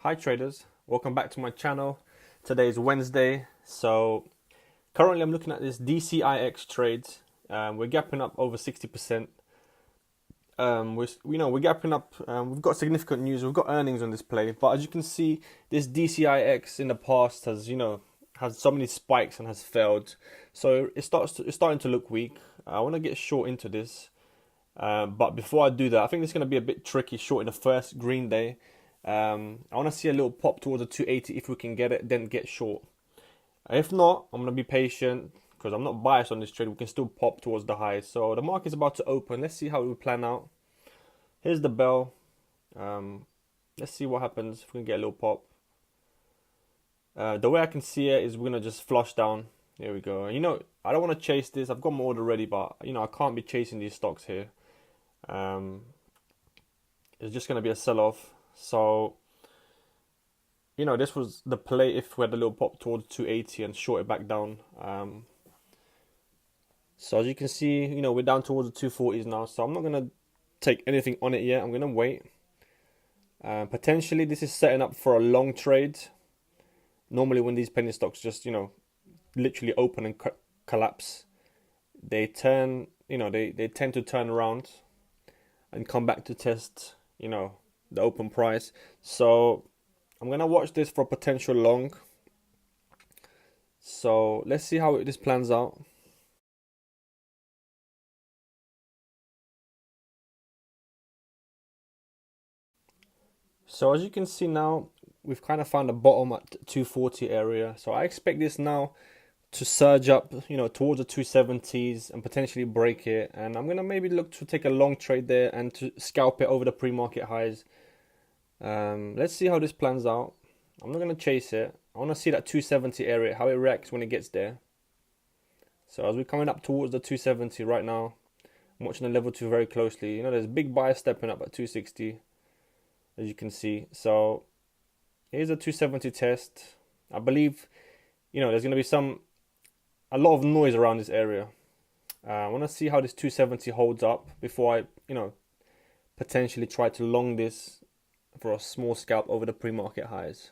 Hi traders, welcome back to my channel. Today is Wednesday, so currently I'm looking at this DCIX trade. We're gapping up over 60%. We're gapping up. We've got significant news. We've got earnings on this play, but as you can see, this DCIX in the past has has so many spikes and has failed. So it's starting to look weak. I want to get short into this, but before I do that, I think it's going to be a bit tricky short in the first green day. I want to see a little pop towards the 280 if we can get it, then get short. If not, I'm going to be patient because I'm not biased on this trade. We can still pop towards the highs. So the market's about to open. Let's see how we plan out. Here's the bell. Let's see what happens if we can get a little pop. The way I can see it is we're going to just flush down. There we go. I don't want to chase this. I've got my order ready, but I can't be chasing these stocks here. It's just going to be a sell-off. So, this was the play if we had a little pop towards 280 and short it back down. So as you can see, we're down towards the 240s now. So I'm not going to take anything on it yet. I'm going to wait. Potentially this is setting up for a long trade. Normally when these penny stocks just, literally open and collapse, they turn, they tend to turn around and come back to test, the open price. So I'm gonna watch this for potential long. So let's see how this plans out. So as you can see now, we've kind of found a bottom at 240 area. So I expect this now to surge up, towards the 270s and potentially break it. And I'm gonna maybe look to take a long trade there and to scalp it over the pre-market highs. Let's see how this plans out. I'm not going to chase it. I want to see that 270 area, how it reacts when it gets there. So as we're coming up towards the 270 right now, I'm watching the level 2 very closely. There's big buyers stepping up at 260, as you can see. So here's a 270 test. I believe, there's going to be a lot of noise around this area. I want to see how this 270 holds up before I, potentially try to long this for a small scalp over the pre-market highs.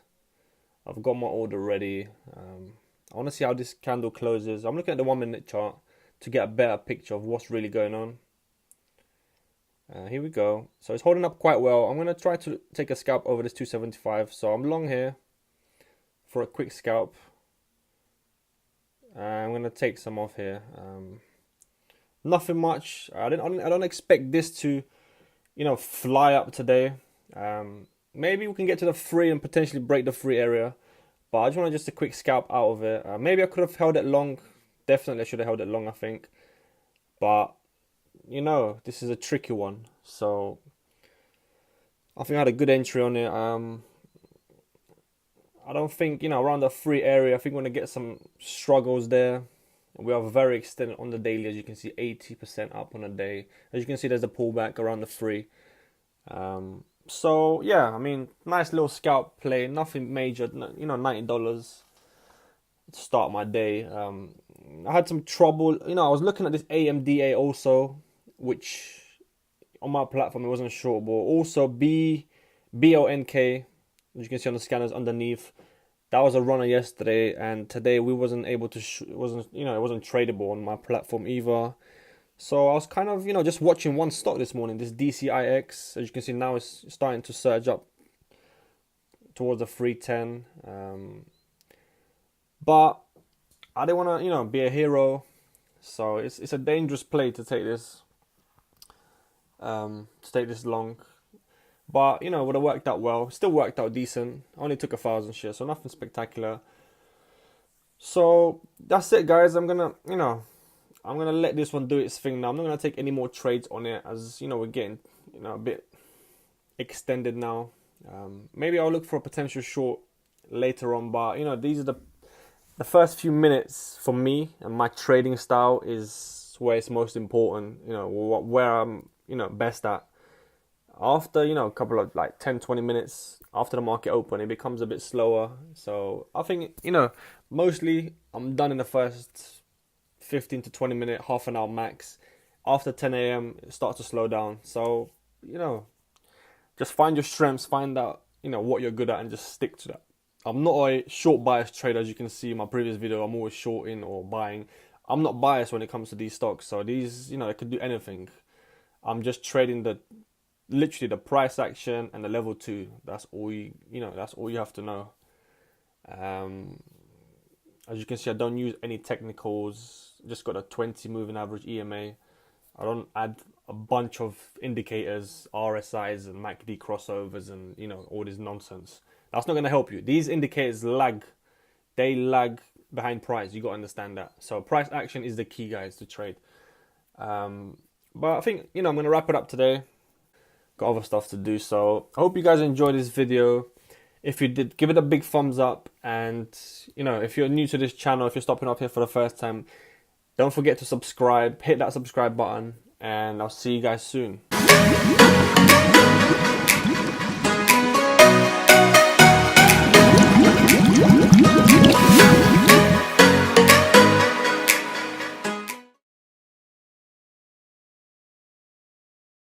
I've got my order ready. I want to see how this candle closes. I'm looking at the 1 minute chart to get a better picture of what's really going on. Here we go. So it's holding up quite well. I'm going to try to take a scalp over this 275. So I'm long here for a quick scalp. I'm going to take some off here. Nothing much. I don't expect this to, fly up today. Maybe we can get to the free and potentially break the free area, but I just want a quick scalp out of it. Maybe I could have held it long. Definitely I should have held it long, I think. But this is a tricky one, so I think I had a good entry on it. I don't think around the free area. I think we're gonna get some struggles there. We are very extended on the daily, as you can see, 80% up on a day. As you can see, there's a pullback around the free. So yeah, I mean, nice little scalp play, nothing major. $90 to start my day. I had some trouble. I was looking at this AMDA also, which on my platform it wasn't shortable. Also BONK, as you can see on the scanners underneath. That was a runner yesterday, and today we wasn't able to. It wasn't tradable on my platform either. So I was kind of, just watching one stock this morning, this DCIX. As you can see now, it's starting to surge up towards the 310. But I didn't want to, be a hero. So it's a dangerous play to take this, long. But, it would have worked out well. Still worked out decent. Only took 1,000 shares, so nothing spectacular. So that's it, guys. I'm gonna let this one do its thing now. I'm not gonna take any more trades on it, as we're getting a bit extended now. Maybe I'll look for a potential short later on, but these are the first few minutes for me, and my trading style is where it's most important. Where I'm best at. After a couple of 10-20 minutes after the market open, it becomes a bit slower. So I think mostly I'm done in the first 15 to 20 minute, half an hour max. After 10 a.m. it starts to slow down. So just find your strengths, find out what you're good at and just stick to that. I'm not a short bias trader, as you can see in my previous video. I'm always shorting or buying. I'm not biased when it comes to these stocks. So these, they could do anything. I'm just trading literally the price action and the level 2. That's all that's all you have to know. As you can see, I don't use any technicals. Just got a 20 moving average EMA. I don't add a bunch of indicators, RSIs and MACD crossovers and all this nonsense. That's not going to help you. These indicators lag. They lag behind price. You got to understand that. So price action is the key, guys, to trade. But I think I'm going to wrap it up today. Got other stuff to do. So I hope you guys enjoyed this video. If you did, give it a big thumbs up. And if you're new to this channel, if you're stopping up here for the first time, don't forget to subscribe. Hit that subscribe button, and I'll see you guys soon.